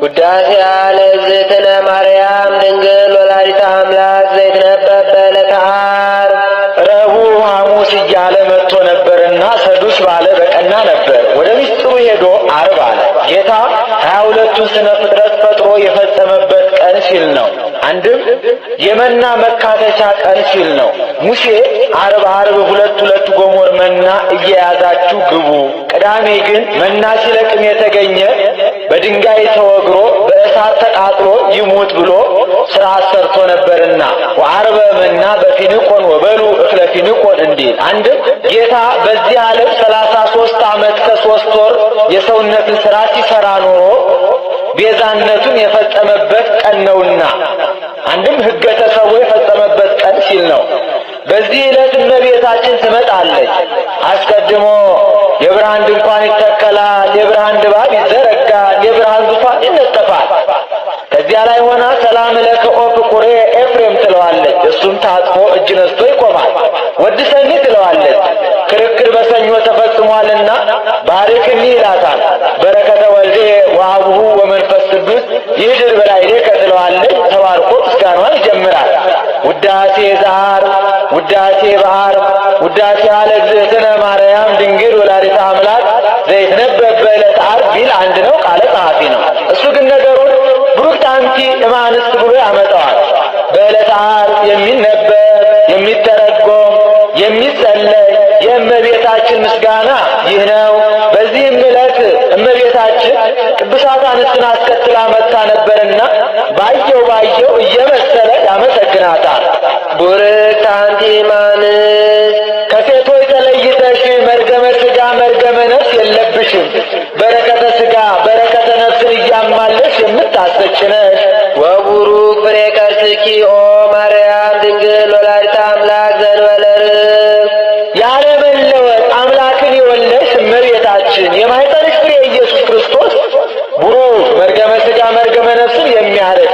ውዳሴ ለእግዝእትነ ማርያም ድንግል ወላዲተ አምላክ ዘይትነበብ በዕለተ ዓርብ። ረቡዕ ሐሙስ እያለ መጥቶ ነበርና ሰዱስ ባለ በቀና ነበር። ወደ ሚስጥሩ ሄዶ ዓርብ አለ። ጌታ 22ቱን ስነ ፍጥረት ፈጥሮ የፈጸመበት ቀን ሲል ነው። አንድም የመና መካተቻ ቀን ሲል ነው። ሙሴ ዓርብ ሁለት ጎሞር መና እየያዛችሁ ግቡ፣ ቅዳሜ ግን መና ሲለቅም የተገኘ በድንጋይ ተወግሮ በእሳት ተቃጥሎ ይሙት ብሎ ሥርዓት ሰርቶ ነበርና ወዓርበ መና በፊንቆን ወበሉ እክለ ፊንቆን እንዲል። አንድም ጌታ በዚህ ዓለም 33 ዓመት ከ3 ወር የሰውነትን ሥራ ሲሰራ ኖሮ ቤዛነቱን የፈጸመበት ቀን ነውና አንድም ሕገ ተሰውኦ የፈጸመበት ቀን ሲል ነው። በዚህ ዕለት እመቤታችን ትመጣለች። አስቀድሞ የብርሃን ድንኳን ይተከላል፣ የብርሃን ድባብ ይዘረጋል፣ የብርሃን ዙፋን ይነጠፋል። ከዚያ ላይ ሆና ሰላም ለከ ኦ ፍቁሬ ኤፍሬም ትለዋለች። እሱም ታጥፎ እጅ ነስቶ ይቆማል። ወድሰኒ ትለዋለች። ክርክር በሰኞ ተፈጽሟልና ባርክኒ ይላታል። በረከተ ወልዴ ወአቡሁ ወመንፈስ ቅዱስ ይድር በላዕሌከ ትለዋለች። ተባርኮ ምስጋናዋን ይጀምራል። ውዳሴ ዘዓርብ፣ ውዳሴ በዓርብ፣ ውዳሴ ለእግዝእትነ ማርያም ድንግል ወላዲተ አምላክ ዘይትነበብ በዕለተ ዓርብ ቢል አንድ ነው፣ ቃለ ጸሐፊ ነው። እሱ ግን ነገሩን ብሩክት አንቲ እማንስት ብሎ ያመጣዋል። በዕለተ ዓርብ የሚነበብ የሚተረጎም የሚጸለይ የእመቤታችን ምስጋና ይህ ነው። በዚህም ዕለት እመቤታችን ቅዱሳት አንስትን አስከትላ መጥታ ነበርና ባየው እየመሰለ ያመሰግናታል። ቡርክት አንቲ እማንስት ከሴቶች ተለይተሽ መርገመ ሥጋ መርገመ ነፍስ የለብሽም። በረከተ ሥጋ በረከተ ነፍስን እያማለሽ የምታሰጭ ነሽ። ወቡሩክ ፍሬ ከርስኪ ኦ ማርያም ድንግል ወላዲተ አምላክ ዘእንበለ ርግብ። ያለ መለወጥ አምላክን የወለድሽ እመቤታችን የማኅፀንሽ ፍሬ ኢየሱስ ክርስቶስ ቡሩክ መርገመ ሥጋ መርገመ ነፍስን የሚያርቅ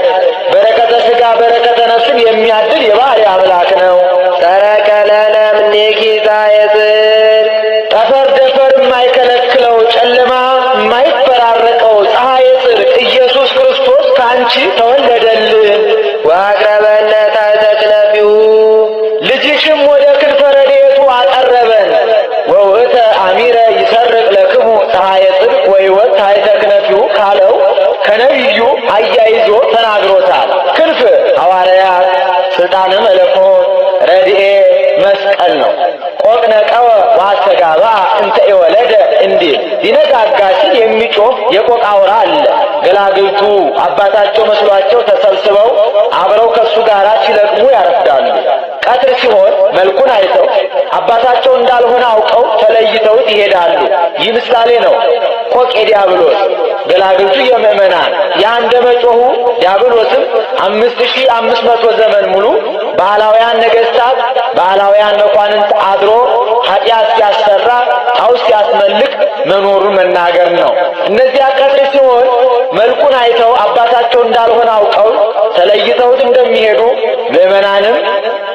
በረከተ ሥጋ በረከተ ነፍስን የሚያድል የባሕርይ አምላክ ነው። ሰረቀለነ እምኔኪ ፀሐየ ጽድቅ። ጠፈር ደፈር የማይከለክለው ጨለማ የማይፈራረቀው ፀሐየ ጽድቅ ኢየሱስ ክርስቶስ ከአንቺ ተወለደልን። ወአቅረበነ ታሕተ ክነፊሁ። ልጅሽም ወደ ክንፈ ረድኤቱ አቀረበን። ወውእተ አሚረ ይሰርቅ ለክሙ ፀሐየ ጽድቅ ወሕይወት ታሕተ ክነፊሁ ካለው ከነቢዩ አያይዞ ተናግሮታል። ክንፍ ሐዋርያት፣ ስልጣነ መለኮት፣ ረድኤት መስቀል ነው። ቆቅ ነቀወ ወአስተጋባ እንተ ኢወለደ እንዲል ሊነጋጋ ሲል የሚጮህ የቆቅ አውራ አለ። ገላግልቱ አባታቸው መስሏቸው ተሰብስበው አብረው ከሱ ጋር ሲለቅሙ ያረፍዳሉ። ቀትር ሲሆን መልኩን አይተው አባታቸው እንዳልሆነ አውቀው ተለይተውት ይሄዳሉ። ይህ ምሳሌ ነው። ቆቅ የዲያብሎስ ገላግልቱ የምእመናን የአንደ መጮሁ ዲያብሎስም 5500 ዘመን ሙሉ ባህላውያን ነገሥታት ባህላውያን መኳንንት አድሮ ኃጢአት ሲያሰራ ጣዖት ሲያስመልክ መኖሩን መናገር ነው። እነዚያ ቀትር ሲሆን መልኩን አይተው አባታቸው እንዳልሆነ አውቀው ተለይተውት እንደሚሄዱ ምእመናንም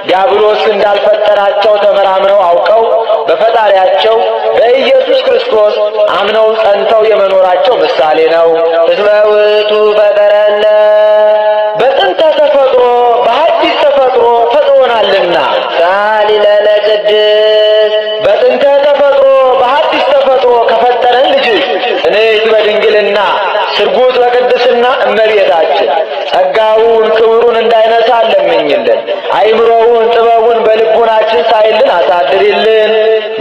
ዲያብሎስ እንዳልፈጠራቸው ተመራምረው አውቀው በፈጣሪያቸው በኢየሱስ ክርስቶስ አምነው ጸንተው የመኖራቸው ምሳሌ ነው። እስመ ውእቱ ፈጠረነ። በጥንተ ተፈጥሮ በሐዲስ ተፈጥሮ ፈጥሮናልና። ሳሊ ለነ ቅድስት። በጥንተ ተፈጥሮ በሐዲስ ተፈጥሮ ከፈጠረን ልጅሽ ጽንዕት በድንግልና ስርጉት በቅድስና እመቤታችን ጸጋውን ክብሩን እንዳይነሳ ለምኝልን። አይምሮውን ጥበቡን በልቡናችን ሳይልን አሳድሪልን።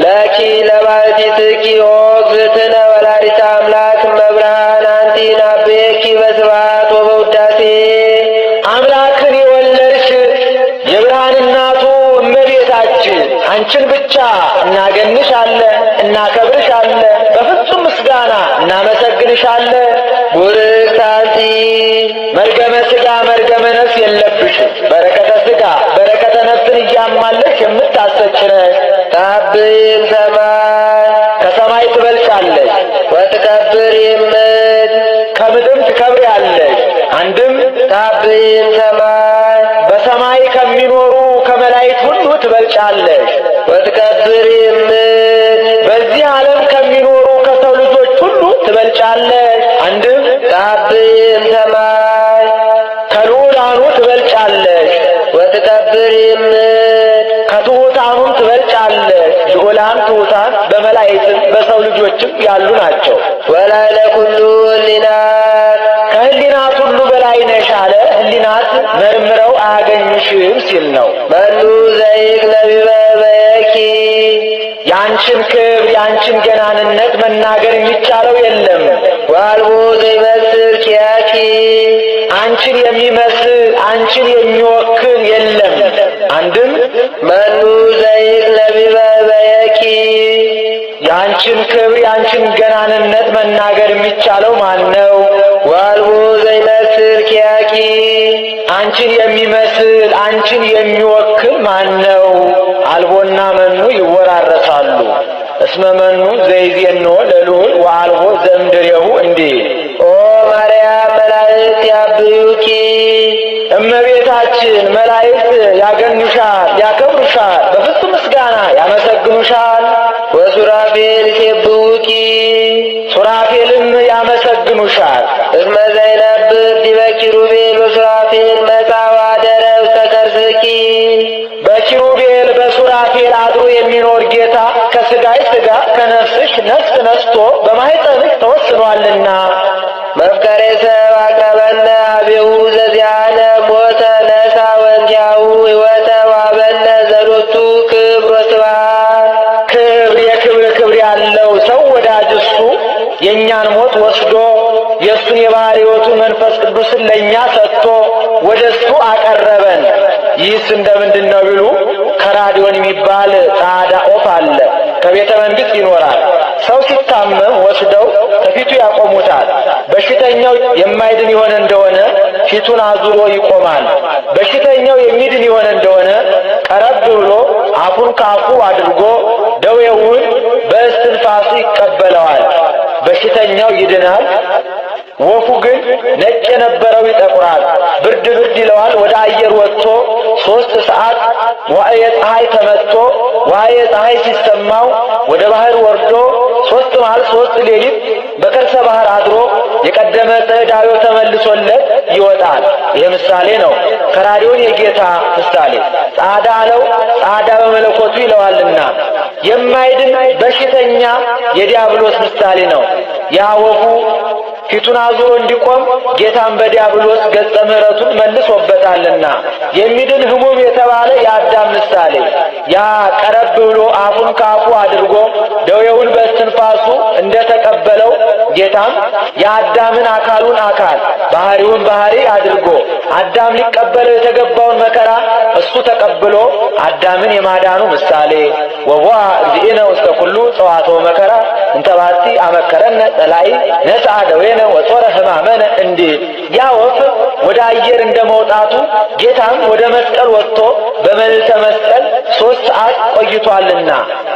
ለኪ ለባሕቲትኪ ኦ እግዝእትነ ወላዲተ አምላክ እመብርሃን አንቲ ናቤኪ በስብሐት ወበውዳሴ። አምላክን የወለድሽ የብርሃን እናቱ እመቤታችን አንቺን ብቻ እናገንሻለን፣ እናከብርሻለን፣ በፍጹም ምስጋና እናመሰግንሻለን። ቡርክት አንቲ መርገመ ሥጋ መርገመ ነፍስ የለብሽም። በረከተ ሥጋ በረከተ ነፍስን እያማለሽ የምታሰጭ ነሽ። ታብይም ሰማይ ከሰማይ ትበልጫለሽ። ወትከብሪም ምድር ከምድርም ትከብሪያለሽ። አንድም ታብይም ሰማይ በሰማይ ከሚኖሩ ከመላእክት ሁሉ ትበልጫለሽ። ወትከብሪም ምድር በዚህ ዓለም ከሚኖሩ ከሰው ልጆች ሁሉ ትበልጫለሽ። አንድም ታብይም ልጆችም ያሉ ናቸው። ወላዕለ ኩሉ ህሊናት ከህሊናት ሁሉ በላይ ነሽ አለ። ህሊናት መርምረው አያገኙሽም ሲል ነው። መኑ ዘይክል በበኪ ያንቺን ክብር ያንቺን ገናንነት መናገር የሚቻለው የለም። ወአልቦ ዘይመስል ኪያኪ አንቺን የሚመስል አንቺን የሚወክል የለም። አንድም መኑ ዘይክል በበኪ ያንቺን ክብር ያንቺን ገናንነት መናገር የሚቻለው ማን ነው? ወአልቦ ዘይመስል ኪያኪ አንቺን የሚመስል አንቺን የሚወክል ማን ነው? አልቦና መኑ ይወራረሳሉ። እስመ መኑ ዘይዜኖ ለልዑል ወአልቦ ዘእምድሬሁ እንዲህ ኦ ማርያም መላእክት ያብዩኪ እመቤታችን መላእክት ያገኑሻል፣ ያከብሩሻል፣ በፍጹም ምስጋና ያመሰግኑሻል። ወሱራፌል ይሴብሑኪ ሱራፌልም ያመሰግኑሻል። እስመ ዘይነብር ዲበ ኪሩቤል ወሱራፌል መጻ ወአደረ ውስተ ከርሥኪ በኪሩቤል በሱራፌል አድሮ የሚኖር ጌታ ከሥጋሽ ሥጋ ከነፍስሽ ነፍስ ነስቶ በማኅፀንሽ ተወስኗልና። መፍቀሬ ሰብ አቅረበነ አቤሁ ዘዚአነ ሞተ ነሣ ወእንቲአሁ ሕይወተ ወሀበነ ዘሎቱ ክብር ወስብሐት ክብር የክብር ያለው ሰው ወዳጅ እሱ የእኛን ሞት ወስዶ የእሱን የባሕርይ ሕይወቱን መንፈስ ቅዱስን ለእኛ ሰጥቶ ወደ እሱ አቀረበን። ይህስ እንደምንድን ነው ቢሉ ከራዲዮን የሚባል ጻዕዳ ኦፍ አለ። ከቤተ መንግሥት ይኖራል። ሰው ሲታመም ወስደው ከፊቱ ያቆሙታል። በሽተኛው የማይድን የሆነ እንደሆነ ፊቱን አዙሮ ይቆማል። በሽተኛው የሚድን የሆነ እንደሆነ ቀረብ ብሎ አፉን ከአፉ አድርጎ ደዌውን በእስትንፋሱ ይቀበለዋል። በሽተኛው ይድናል። ወፉ ግን ነጭ የነበረው ይጠቁራል፣ ብርድ ይለዋል። ወደ አየር ወጥቶ 3 ሰዓት ዋዕየ ፀሐይ ተመትቶ ዋዕየ ፀሐይ ሲሰማው ወደ ባህር ወርዶ 3 መዓልት 3 ሌሊት በከርሰ ባህር አድሮ የቀደመ ዕዳው ተመልሶለት ይወጣል። ይህ ምሳሌ ነው። ከራዲዮን የጌታ ምሳሌ ጻዕዳ አለው። ጻዕዳ በመለኮቱ ይለዋልና የማይድን በሽተኛ የዲያብሎስ ምሳሌ ነው። ያ ወፉ ፊቱን አዙሮ እንዲቆም ጌታን በዲያብሎስ ገጸ ምሕረቱን መልሶበታልና የሚድን ሕሙም የተባለ የአዳም ምሳሌ ያ ቀረብ ብሎ አፉን ከአፉ አድርጎ ደዌውን በእስትንፋሱ እንደተቀበለው ጌታም የአዳምን አካሉን አካል ባህሪውን ባህሪ አድርጎ አዳም ሊቀበለው የተገባውን መከራ እሱ ተቀብሎ አዳምን የማዳኑ ምሳሌ ወቦአ እግዚእነ ውስተ ኩሉ ጸዋትወ መከራ እንተባቲ አመከረነ ጸላኢ ነሥአ ደዌነ ወጾረ ሕማመነ እንዲህ ያ ወፍ ወደ አየር እንደመውጣቱ ጌታም ወደ መስቀል ወጥቶ በመልዕልተ መስቀል 3 ሰዓት ቆይቷልና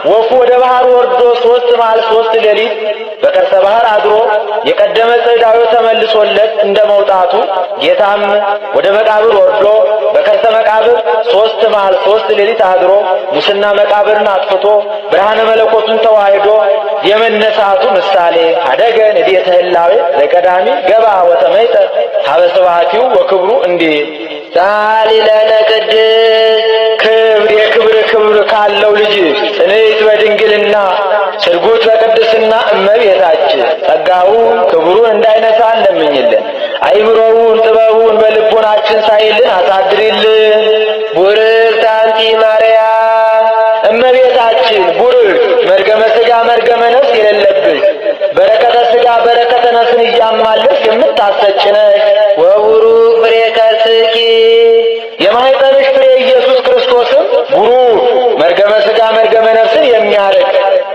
ወፉ ወደ ባህር ወርዶ 3 መዓልት 3 ሌሊት በከርሰ ባህር አድሮ የቀደመ ዕዳው ተመልሶለት እንደመውጣቱ ጌታም ወደ መቃብር ወርዶ በከርሰ መቃብር 3 መዓልት 3 ሌሊት አድሮ ሙስና መቃብርን አጥፍቶ ብርሃነ መለኮቱን ተዋህዶ የመነሳቱ ምሳሌ አደገ ንዴተ ህላዌ ዘቀዳሚ ገባ ወተመይጠ ሀበ ስብሐቲሁ ወክብሩ እንዲህ ጻሊ ለነ ቅድስት ክብር ካለው ልጅ ጽንዕት በድንግልና ስርጉት በቅድስና እመቤታችን ጸጋውን ክብሩን እንዳይነሳ እንለምኝልን። አይምሮውን ጥበቡን በልቦናችን ሳይልን አሳድሪልን። ቡርክት አንቲ ማርያም እመቤታችን ቡርክት መርገመ ሥጋ መርገመ ነፍስ የሌለብሽ በረከተ ሥጋ በረከተ ነፍስን እያማለሽ የምታሰጭ ነሽ። ወቡሩክ ፍሬ ከርስኪ የማኅፀንሽ ፍሬ ኢየሱስ ክርስቶስም ቡሩክ መርገመ ሥጋ መርገመ ነፍስን የሚያርቅ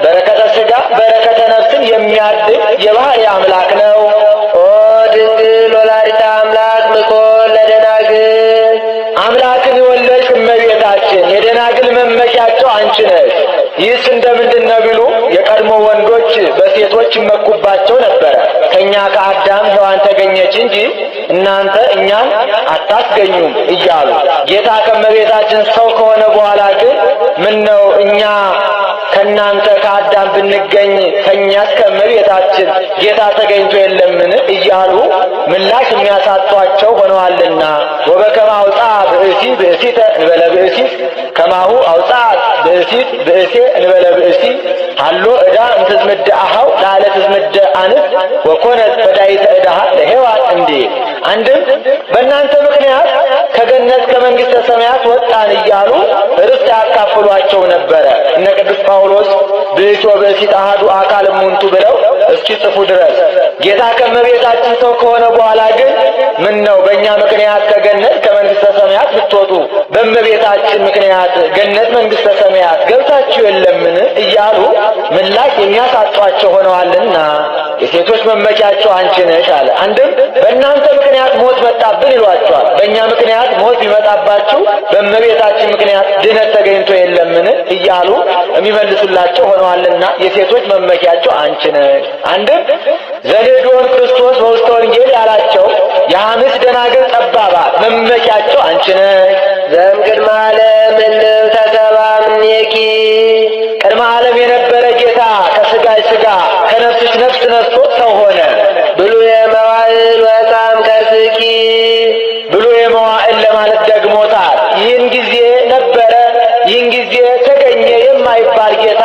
በረከተ ሥጋ በረከተ ነፍስን የሚያድግ የባሕርይ አምላክ ነው። ኦ ድንግል ወላዲተ አምላክ ምኮን ለደናግል አምላክን የወለድሽ እመቤታችን የደናግል መመኪያቸው አንቺ ነሽ። ይህስ እንደምንድን ነው ቢሉ የቀድሞ ወንዶች በሴቶች ይመኩባቸው ነበረ። ከእኛ ከአዳም ሔዋን ተገኘች እንጂ እናንተ እኛን አታስገኙም እያሉ ጌታ ከእመቤታችን ሰው ከሆነ በኋላ ግን ምን ነው እኛ ከእናንተ ከአዳም ብንገኝ ከእኛስ ከእመቤታችን ጌታ ተገኝቶ የለምን እያሉ ምላሽ የሚያሳጧቸው ሆነዋልና ወበከመ አውጽአ ብእሲ ብእሲተ እንበለ ብእሲት ከማሁ አውጽአት ብእሲት ብእሴ እንበለ ብእሲ ሀሎ ዕዳ እምትዝምደ አኀው ላዕለ ትዝምደ አንስት ወኮነት ፈዳይተ ዕዳሃ ለሔዋን እንዲል አንድም በእናንተ ምክንያት ከገነት ከመንግሥተ ሰማያት ወጣን እያሉ ርስት ያካፍሏቸው ነበረ። እነ ቅዱስ ጳውሎስ ብእሲ ወብእሲት አሐዱ አካል እሙንቱ ብለው እስኪጽፉ ድረስ ጌታ ከእመቤታችን ሰው ከሆነ በኋላ ግን ምን ነው በእኛ ምክንያት ከገነት ከመንግሥተ ሰማያት ብትወጡ በእመቤታችን ምክንያት ገነት መንግሥተ ሰማያት ገብታችሁ የለምን እያሉ ምላሽ የሚያሳጧቸው ሆነዋልና የሴቶች መመኪያቸው አንቺ ነሽ አለ። አንድም በእናንተ ምክንያት ሞት መጣብን ይሏቸዋል። በእኛ ምክንያት ሞት ቢመጣባችሁ በእመቤታችን ምክንያት ድነት ተገኝቶ የለምን እያሉ የሚመልሱላቸው ሆነዋልና የሴቶች መመኪያቸው አንቺ ነሽ። አንድም ዘሌዶን ክርስቶስ በውስተ ወንጌል ያላቸው የሐምስ ደናግል ጠባባት መመኪያቸው አንቺ ነሽ። ዘእምቅድመ ዓለም እልፍ ተሰባ እምኔኪ ቅድመ ዓለም የነበረ ጌታ ከሥጋሽ ሥጋ ከነፍስሽ ነፍስ ነስቶ ሰው ሆነ። ብሉየ መዋዕል ወጻም ከርስኪ ብሉየ መዋዕል ለማለት ደግሞታል። ይህን ጊዜ ነበረ ይህን ጊዜ ተገኘ የማይባል ጌታ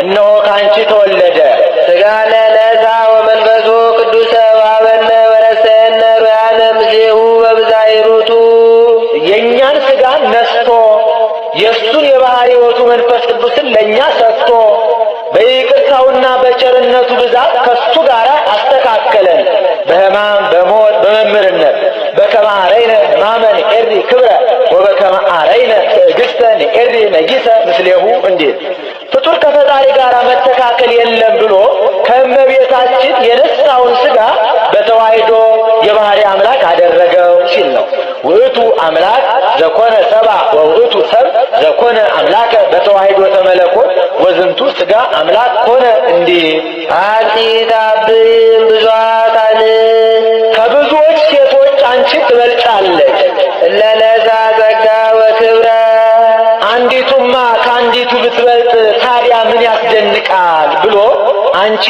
እነሆ ከአንቺ ተወለደ። ሥጋነ ነሣ ወመንፈሱ ቅዱሰ ወሀበነ ወረሰየነ ሮያነ ምስሌሁ በብዝኃ ሂሩቱ የእኛን ሥጋን ነስቶ የእሱን የባሕርይ ሕይወቱ መንፈስ ቅዱስን ለእኛ ሰጥቶ በይቅርታውና በቸርነቱ ብዛት ከሱ ጋር አስተካከለን። በሕማም በሞት በመምህርነት በከመ አረይነ ሕማመ ንዔሪ ክብረ ወበከመ አረይነ ትዕግሥተ ንዔሪ ነጊሰ ምስሌሁ እንዲል ፍጡር ከፈጣሪ ጋር መተካከል የለም ብሎ ከእመቤታችን የነሳውን ሥጋ በተዋሕዶ የባሕርይ አምላክ አደረገው ሲል ነው። ውእቱ አምላክ ዘኮነ ሰብአ ወውእቱ ሰብ ዘኮነ አምላከ በተዋሕዶ ተመለኮት ወዝንቱ ሥጋ አምላክ ኮነ እንዲህ አንቲ ታብዕም ብዙኃት አንስት ከብዙዎች ሴቶች አንቺ ትበልጫለች። እለ ነሣ ጸጋ ወክብረ አንዲቱማ ከአንዲቱ ብትበልጥ ታዲያ ምን ያስደንቃል ብሎ አንቺ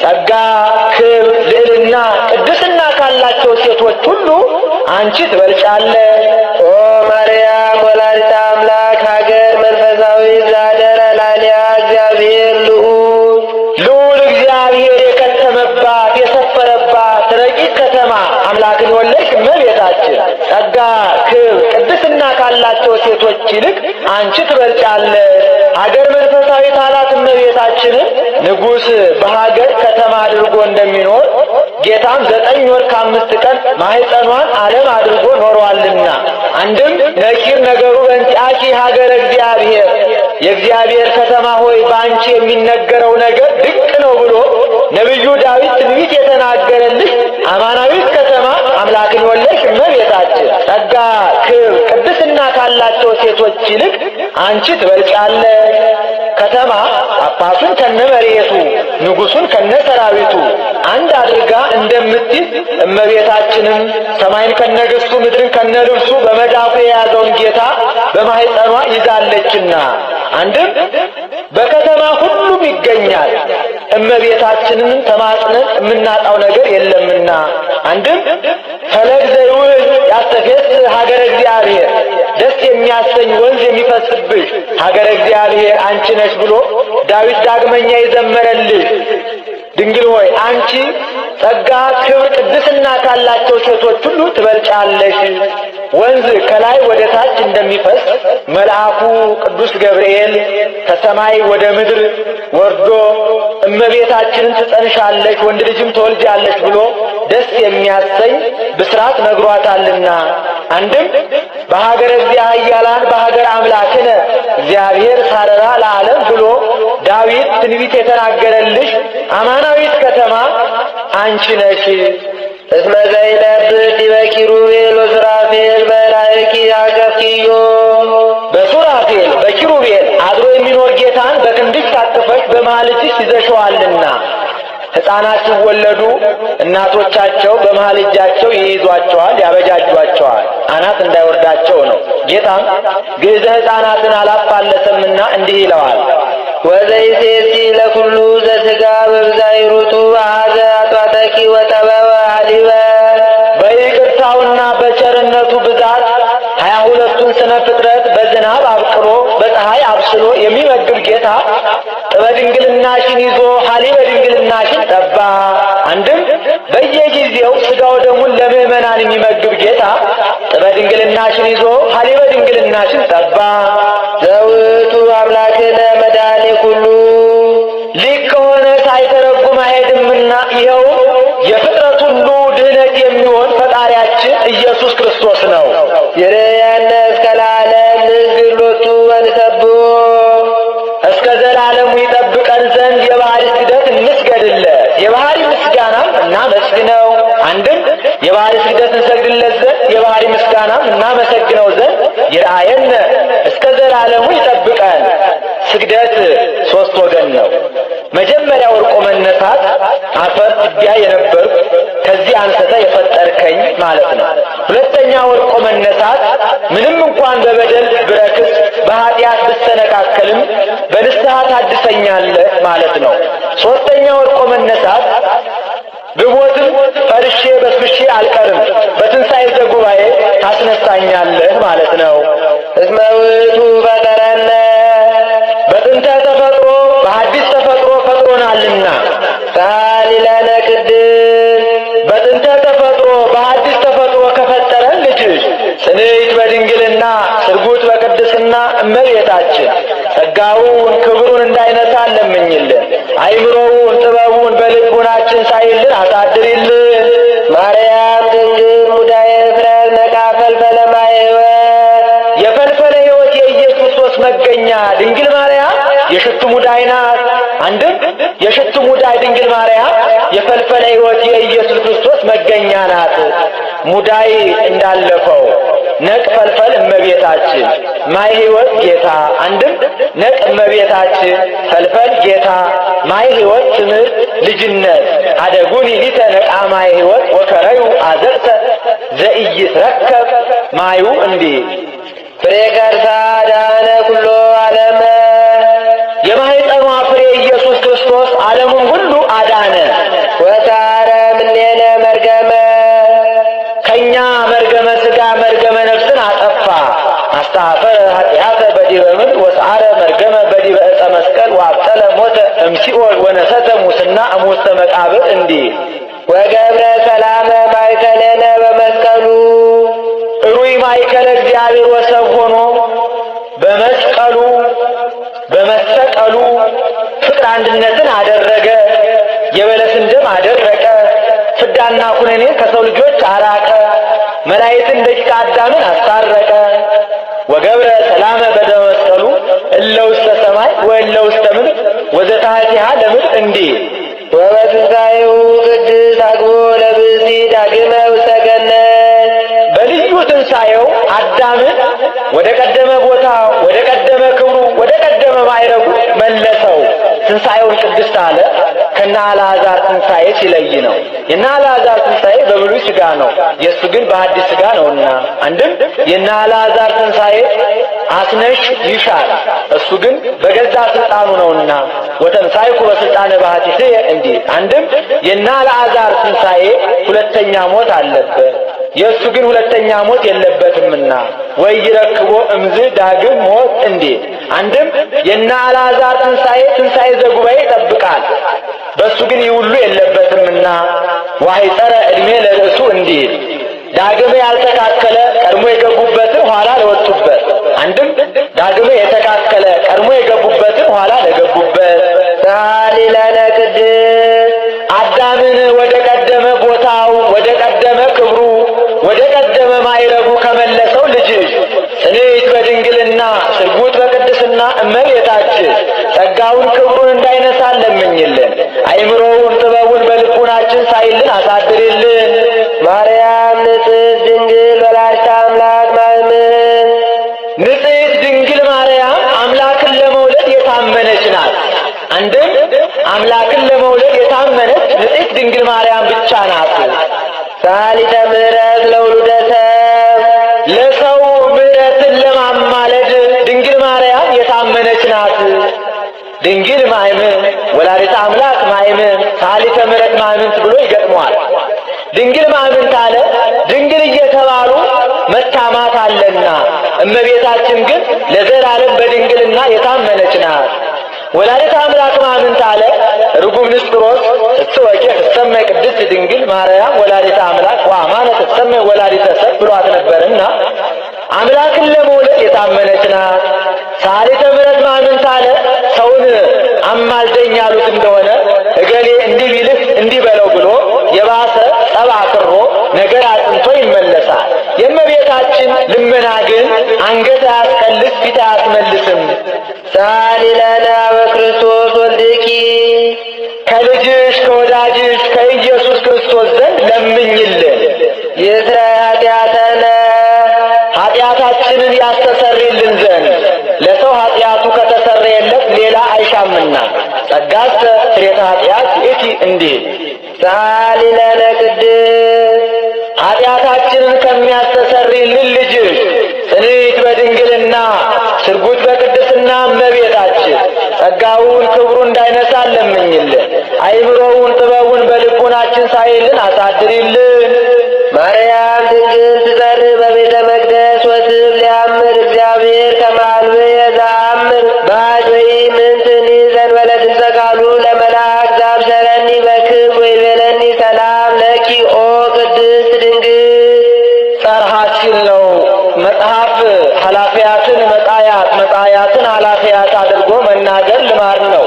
ጸጋ፣ ክብር፣ ልዕልና፣ ቅድስና ካላቸው ሴቶች ሁሉ አንቺ ትበልጫለሽ። ኦ ማርያም ወላዲተ አምላክ ሀገር መንፈሳዊት ዘአደረ ላዕሌሃ እግዚአብሔር ልዑል እግዚአብሔር የከተመባት የሰፈረባት ረቂቅ ከተማ አምላክን የወለድሽ እመቤታችን ጸጋ፣ ክብር፣ ቅድስና ካላቸው ሴቶች ይልቅ አንቺ ትበልጫለሽ። ሀገር መንፈሳዊት አላት እመቤታችንን ንጉሥ በሀገር ከተማ አድርጎ እንደሚኖር ጌታም 9 ወር ከ5 ቀን ማኅፀኗን ዓለም አድርጎ ኖሯልና አንድም ነኪር ነገሩ በእንቲአኪ ሀገረ እግዚአብሔር የእግዚአብሔር ከተማ ሆይ በአንቺ የሚነገረው ነገር ድንቅ ነው ብሎ ነቢዩ ዳዊት ትንቢት የተናገረልሽ አማናዊት ከተማ አምላክን ወለድሽ እመቤታችን ጸጋ፣ ክብር፣ ቅድስና ካላቸው ሴቶች ይልቅ አንቺ ትበልጫለሽ። ከተማ ጳጳሱን ከነመሬቱ ንጉሡን ከነሰራዊቱ አንድ አድርጋ እንደምትይዝ እመቤታችንም ሰማይን ከነገሥቱ ምድርን ከነልብሱ በመዳፉ የያዘውን ጌታ በማኅፀኗ ይዛለችና አንድም በከተማ ሁሉም ይገኛል። እመቤታችንን ተማጽነን የምናጣው ነገር የለምና አንድም ፈለግ ዘይውህዝ ያስተፌስ ሀገረ እግዚአብሔር ደስ የሚያሰኝ ወንዝ የሚፈስብሽ ሀገረ እግዚአብሔር አንቺ ነሽ ብሎ ዳዊት ዳግመኛ የዘመረልሽ ድንግል ሆይ አንቺ ጸጋ፣ ክብር፣ ቅድስና ካላቸው ሴቶች ሁሉ ትበልጫለሽ። ወንዝ ከላይ ወደ ታች እንደሚፈስ መልአኩ ቅዱስ ገብርኤል ከሰማይ ወደ ምድር ወርዶ እመቤታችንን ትጸንሻለሽ ወንድ ልጅም ትወልጃለሽ ብሎ ደስ የሚያሰኝ ብስራት ነግሯታልና አንድም በሀገረ እግዚአብሔር በሀገር አምላክነ እግዚአብሔር ሳረራ ለዓለም ብሎ ዳዊት ትንቢት የተናገረልሽ አማናዊት ከተማ አንቺ ነሽ። እስመ ዘይነብር ዲበ ኪሩቤል ወሱራፌል በላይኪ አቀፍኪዮ በሱራፌል በኪሩቤል አድሮ የሚኖር ጌታን በክንድሽ ታቅፈሽ በመሃል እጅሽ ይዘሽዋልና ሕፃናት ሲወለዱ እናቶቻቸው በመሃል እጃቸው ይይዟቸዋል፣ ያበጃጇቸዋል አናት እንዳይወርዳቸው ነው። ጌታም ግዕዘ ሕፃናትን አላፋለሰምና እንዲህ ይለዋል ወዘይሴሲ ለኩሉ ዘሥጋ በብዛይሩቱ አኀዘ አጥዋተኪ ወጠበበ ሀሊበ በይቅርታውና በቸርነቱ ብዛት 22ቱን ስነ ፍጥረት በዝናብ አብቅሎ በፀሐይ አብስሎ የሚመግብ ጌታ ጥበድንግልናሽን ይዞ ሀሊበ ድንግልናሽን ጠባ። አንድም በየጊዜው ሥጋው ደሙን ለምእመናን የሚመግብ ጌታ ጥበድንግልናሽን ይዞ ሀሊበ ድንግልናሽን ጠባ። ዘውቱ አምላክነ መድኃኔ ኩሉ ሊቅ ከሆነ ሳይተረጉም አይሄድምና ይኸው የፍጥረት ሁሉ ድህነት የሚሆን ፈጣሪያችን ኢየሱስ ክርስቶስ ነው። ይርየነ እስከ ለዓለም ንስግድ ሎቱ ወንሰብሖ እስከ ዘላለሙ ይጠብቀን ዘንድ የባህሪ ስግደት እንስገድለት፣ የባህሪ ምስጋናም እናመስግነው። አንድም የባህሪ ስግደት እንሰግድለት ዘንድ የባህሪ ምስጋናም እናመሰግነው ዘንድ ይርአየነ እስከ ዘላለሙ ይጠብቀን። ስግደት ሶስት ወገን ነው። መጀመሪያ ወድቆ መነሳት፣ አፈር ትቢያ የነበርኩ ከዚህ አንስተ የፈጠርከኝ ማለት ነው። ሁለተኛ ወድቆ መነሳት ምንም እንኳን በበደል ብረክስ በኃጢአት ብስተነካከልም በንስሐ ታድሰኛለህ ማለት ነው። ሶስተኛ ወድቆ መነሳት ብሞትም ፈርሼ በስብሼ አልቀርም በትንሣኤ ዘጉባኤ ታስነሳኛለህ ማለት ነው። እስመ ውእቱ ፈጠረነ በጥንተ ተፈጥሮ በሐዲስ ተፈጥሮ ፈጥሮናልና። ሰአሊ ለነ ቅድስት በጥንተ ተፈጥሮ በሐዲስ ተፈጥሮ ከፈጠረን ልጅሽ ጽንዕት በድንግልና ስርጉት በቅድስና እመቤታችን ጸጋውን ክብሩን እንዳይነሳ ለምኝልን። አይምሮውን ጥበቡን በልቡናችን ሳይልን አሳድሪልን። ማርያም ድንግል ሙዳየ ዕፍረት ነቃ ፈልፈለ ማየ ሕይወት የፈልፈለ ሕይወት የኢየሱስ ክርስቶስ መገኛ ድንግል ማርያም የሽቱ ሙዳይ ናት። አንድም የሽቱ ሙዳይ ድንግል ማርያም የፈልፈለ ሕይወት የኢየሱስ ክርስቶስ መገኛ ናት። ሙዳይ እንዳለፈው ነቅ ፈልፈል እመቤታችን ማይ ሕይወት ጌታ። አንድም ነቅ እመቤታችን ፈልፈል ጌታ ማይ ሕይወት ትምህርት ልጅነት አደጉኒ ሊተ ነቃ ማይ ሕይወት ወከረዩ አዘቅተ ዘኢይትረከብ ማዩ እንዲህ ፍሬ ከርሳ ዳነ ኩሎ ዓለመ የማኅፀኗ ፍሬ ኢየሱስ ክርስቶስ ዓለሙን ሁሉ አዳነ። ወሳረ እምኔነ መርገመ ከእኛ መርገመ ሥጋ መርገመ ነፍስን አጠፋ። አስተኀፈረ ኃጢአተ በዲበ ምድር ወሰዓረ መርገመ በዲበ ዕፀ መስቀል ወአብጠለ ሞተ እምሲኦል ወነሰተ ሙስና እሙስተ መቃብር እንዲህ ወገብረ ሰላመ ማእከለነ በመስቀሉ እሩይ ማእከለ እግዚአብሔር ወሰብ ሆኖ በመስቀሉ በመሰቀሉ ፍቅር አንድነትን አደረገ። የበለስን ደም አደረቀ። ፍዳና ኩነኔን ከሰው ልጆች አራቀ። መላእክትን ደቂቀ አዳምን አስታረቀ። ወገብረ ሰላመ በደመ መስቀሉ እለ ውስተ ሰማይ ወእለ ውስተ ምድር ወዘታሕቲሃ ለምድር እንዲህ ወበትንሣኤሁ ቅድስት አግቦ ለብእሲ ዳግመ ውስተ ገነት በልዩ ትንሣኤው አዳምን ወደ ቀደመ ቦታ ወደ ቀደመ ክብሩ ወደ ቀደመ ማዕረጉ መለሰው። ትንሣኤውን ቅድስት አለ። ከነ አልዓዛር ትንሣኤ ሲለይ ነው። የነ አልዓዛር ትንሣኤ በብሉይ ሥጋ ነው፣ የእሱ ግን በሐዲስ ሥጋ ነውና። አንድም የነ አልዓዛር ትንሣኤ አስነሽ ይሻል፣ እሱ ግን በገዛ ስልጣኑ ነውና ወተንሣእኩ በስልጣነ ባሕቲትየ እንዲህ። አንድም የነ አልዓዛር ትንሣኤ ሁለተኛ ሞት አለበት፣ የእሱ ግን ሁለተኛ ሞት የለበትምና ወይረክቦ እምዝ ዳግም ሞት እንዲህ። አንድም የነ አልዓዛር ትንሣኤ ትንሣኤ ዘጉባኤ ይጠብቃል፣ በእሱ ግን ይህ ሁሉ የለበትምና ዋይጸረ ዕድሜ ለርእሱ እንዲል ዳግም ያልተካከለ ቀድሞ የገቡበትን ኋላ ለወጡበት። አንድም ዳግም የተካከለ ቀድሞ የገቡበትን ኋላ ለገቡበት። ሰአሊ ለነ ቅድስት አዳምን ወደ ቀደመ ቦታው ወደ ቀደመ ክብሩ ወደ ቀደመ ማዕረጉ ከመለሰው ልጅሽ ጽንዕት በድንግልና ስርጉት በቅድስና እመቤታችን ጸጋውን ክብሩን እንዳይነሳ ለምኝልን። አይምሮውን ጥበቡን በልቡናችን ሳይልን አሳድሪልን። ማርያም ንጽሕት ድንግል ወላዲተ አምላክ ማእምን ንጽሕት ድንግል ማርያም አምላክን ለመውለድ የታመነች ናት። አንድም አምላክን ለመውለድ የታመነች ንጽሕት ድንግል ማርያም ብቻ ናት። ሰአሊተ ምሕረት ለውሉደ ሰብ ለሰው ምሕረትን ለማማለድ ድንግል ማርያም የታመነች ናት። ድንግል ማይምን፣ ወላዲተ አምላክ ማይምን፣ ሳሊተ ምሕረት ማይምንት ብሎ ይገጥመዋል። ድንግል ማይምንት አለ ድንግል እየተባሉ መታማት አለና፣ እመቤታችን ግን ለዘላለም በድንግልና የታመነች ናት። ወላዲተ አምላክ ማይምንት አለ ርጉም ንስጥሮስ እትወቄ ትሰመይ ቅድስት ድንግል ማርያም ወላዲተ አምላክ ወአማነ ትሰመይ ወላዲተ ሰብ ብሏት ነበርና አምላክን ለመውለድ የታመነች ናት። ሳሊተ ምሕረት ማይምንት አለ ሰውን አማልደኝ ያሉት እንደሆነ እገሌ እንዲህ ቢልህ እንዲህ በለው ብሎ የባሰ ጸብ አክሮ ነገር አጽንቶ ይመለሳል። የእመቤታችን ልመና ግን አንገት አያስቀልስ ፊት አያስመልስም። ሳሊ ለነ በክርስቶስ ወልድኪ ከልጅሽ ከወዳጅሽ ከኢየሱስ ክርስቶስ ዘንድ ለምኝልን። ይስረይ ኃጢአተነ ኃጢአታችንን ያስተሰርይልን ዘንድ ለሰው ኃጢአቱ ከተሰረየለት ሌላ አይሻምና ጸጋሰ ስርየተ ኃጢአት ይእቲ እንዲል ሳሊ ለነ ቅድስት ኃጢአታችንን ከሚያስተሰርይልን ልጅሽ ጽንዕት በድንግልና ስርጉት በቅድስና እመቤታችን ጸጋውን ክብሩ እንዳይነሳን ለምኝልን። አይምሮውን ጥበቡን በልቡናችን ሳይልን አሳድሪልን። ማርያም ድንግል ትጸርይ በቤተ መቅደስ ወስብ ሊያምር እግዚአብሔር ከማልበ የዛምር ባጆይ ምንትኒ ዘንበለ ድምፀ ቃሉ ለመልአክ ዛብሰረኒ በክብር ወይቤለኒ ሰላም ለኪ ኦ ቅድስት ድንግል። ጸርሐ ሲል ነው። መጽሐፍ ኃላፊያትን መጣያት መጣያትን ኃላፊያት አድርጎ መናገር ልማድ ነው።